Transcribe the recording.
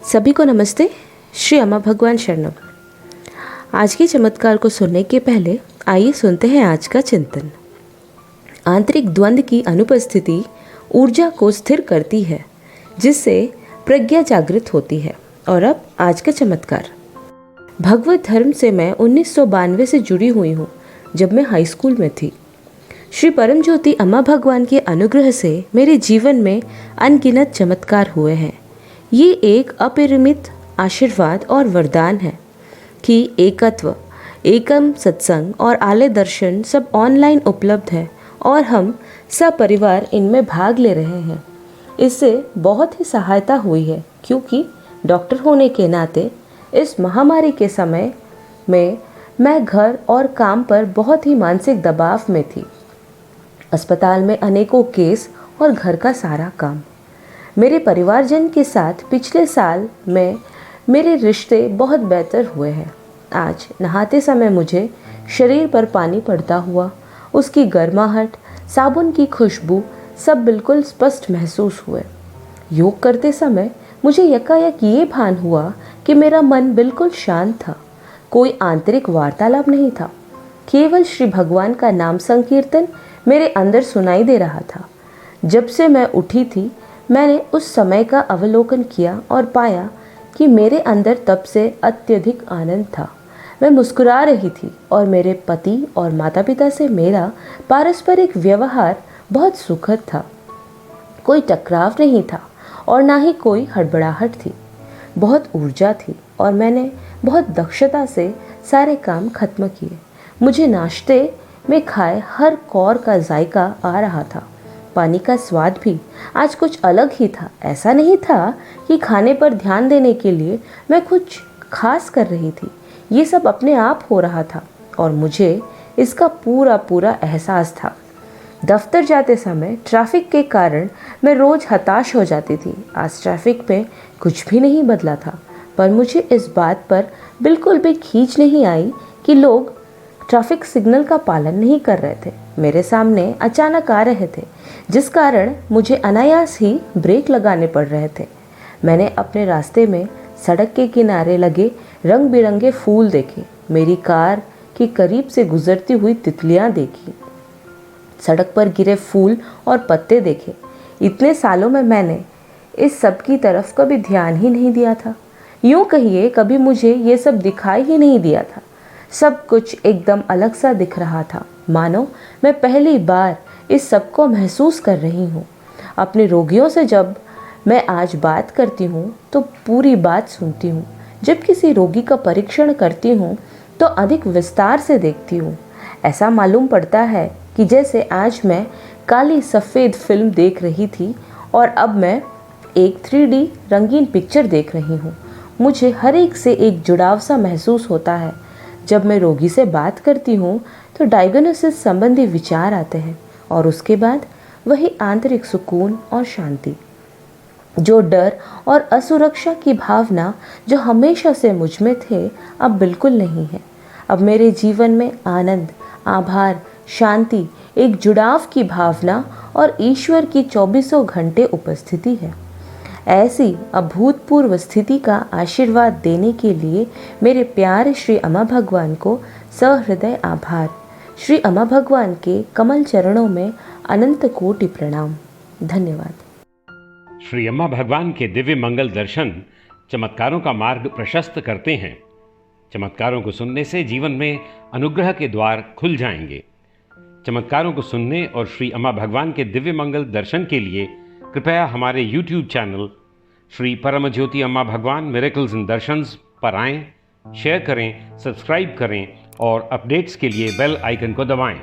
सभी को नमस्ते। श्री अम्मा भगवान शरणम। आज के चमत्कार को सुनने के पहले आइए सुनते हैं आज का चिंतन। आंतरिक द्वंद्व की अनुपस्थिति ऊर्जा को स्थिर करती है, जिससे प्रज्ञा जागृत होती है। और अब आज का चमत्कार। भगवत धर्म से मैं 1992 से जुड़ी हुई हूँ, जब मैं हाई स्कूल में थी। श्री परम ज्योति अम्मा भगवान के अनुग्रह से मेरे जीवन में अनगिनत चमत्कार हुए हैं। ये एक अपरिमित आशीर्वाद और वरदान है कि एकत्व, एकम सत्संग और आलय दर्शन सब ऑनलाइन उपलब्ध है और हम सब परिवार इनमें भाग ले रहे हैं। इससे बहुत ही सहायता हुई है, क्योंकि डॉक्टर होने के नाते इस महामारी के समय में मैं घर और काम पर बहुत ही मानसिक दबाव में थी। अस्पताल में अनेकों केस और घर का सारा काम। मेरे परिवारजन के साथ पिछले साल में मेरे रिश्ते बहुत बेहतर हुए हैं। आज नहाते समय मुझे शरीर पर पानी पड़ता हुआ, उसकी गर्माहट, साबुन की खुशबू सब बिल्कुल स्पष्ट महसूस हुए। योग करते समय मुझे यकायक ये भान हुआ कि मेरा मन बिल्कुल शांत था। कोई आंतरिक वार्तालाप नहीं था, केवल श्री भगवान का नाम संकीर्तन मेरे अंदर सुनाई दे रहा था। जब से मैं उठी थी, मैंने उस समय का अवलोकन किया और पाया कि मेरे अंदर तब से अत्यधिक आनंद था। मैं मुस्कुरा रही थी और मेरे पति और माता पिता से मेरा पारस्परिक व्यवहार बहुत सुखद था। कोई टकराव नहीं था और ना ही कोई हड़बड़ाहट थी। बहुत ऊर्जा थी और मैंने बहुत दक्षता से सारे काम खत्म किए। मुझे नाश्ते में खाए हर कौर का जायका आ रहा था। पानी का स्वाद भी आज कुछ अलग ही था। ऐसा नहीं था कि खाने पर ध्यान देने के लिए मैं कुछ खास कर रही थी। ये सब अपने आप हो रहा था और मुझे इसका पूरा एहसास था। दफ्तर जाते समय ट्रैफिक के कारण मैं रोज़ हताश हो जाती थी। आज ट्रैफिक में कुछ भी नहीं बदला था, पर मुझे इस बात पर बिल्कुल भी खींच नहीं आई कि लोग ट्रैफिक सिग्नल का पालन नहीं कर रहे थे। मेरे सामने अचानक आ रहे थे, जिस कारण मुझे अनायास ही ब्रेक लगाने पड़ रहे थे। मैंने अपने रास्ते में सड़क के किनारे लगे रंग बिरंगे फूल देखे, मेरी कार की करीब से गुजरती हुई तितलियां देखी, सड़क पर गिरे फूल और पत्ते देखे। इतने सालों में मैंने इस सब की तरफ कभी ध्यान ही नहीं दिया था। यूँ कहिए, कभी मुझे ये सब दिखाई ही नहीं दिया था। सब कुछ एकदम अलग सा दिख रहा था, मानो मैं पहली बार इस सब को महसूस कर रही हूँ। अपने रोगियों से जब मैं आज बात करती हूँ तो पूरी बात सुनती हूँ। जब किसी रोगी का परीक्षण करती हूँ तो अधिक विस्तार से देखती हूँ। ऐसा मालूम पड़ता है कि जैसे आज मैं काली सफ़ेद फिल्म देख रही थी और अब मैं एक 3D रंगीन पिक्चर देख रही हूँ। मुझे हर एक से एक जुड़ाव सा महसूस होता है। जब मैं रोगी से बात करती हूँ तो डायग्नोसिस संबंधी विचार आते हैं और उसके बाद वही आंतरिक सुकून और शांति। जो डर और असुरक्षा की भावना जो हमेशा से मुझ में थे, अब बिल्कुल नहीं है। अब मेरे जीवन में आनंद, आभार, शांति, एक जुड़ाव की भावना और ईश्वर की 24 घंटे उपस्थिति है। ऐसी अभूतपूर्व स्थिति का आशीर्वाद देने के लिए मेरे प्यारे श्री अम्मा भगवान को सहृदय आभार। श्री अम्मा भगवान के कमल चरणों में अनंत कोटि प्रणाम। धन्यवाद। श्री अम्मा भगवान के दिव्य मंगल दर्शन चमत्कारों का मार्ग प्रशस्त करते हैं। चमत्कारों को सुनने से जीवन में अनुग्रह के द्वार खुल जाएंगे। चमत्कारों को सुनने और श्री अम्मा भगवान के दिव्य मंगल दर्शन के लिए कृपया हमारे YouTube चैनल श्री परम ज्योति अम्मा भगवान मिरेकल्स इन दर्शंस पर आएं, शेयर करें, सब्सक्राइब करें और अपडेट्स के लिए बेल आइकन को दबाएं।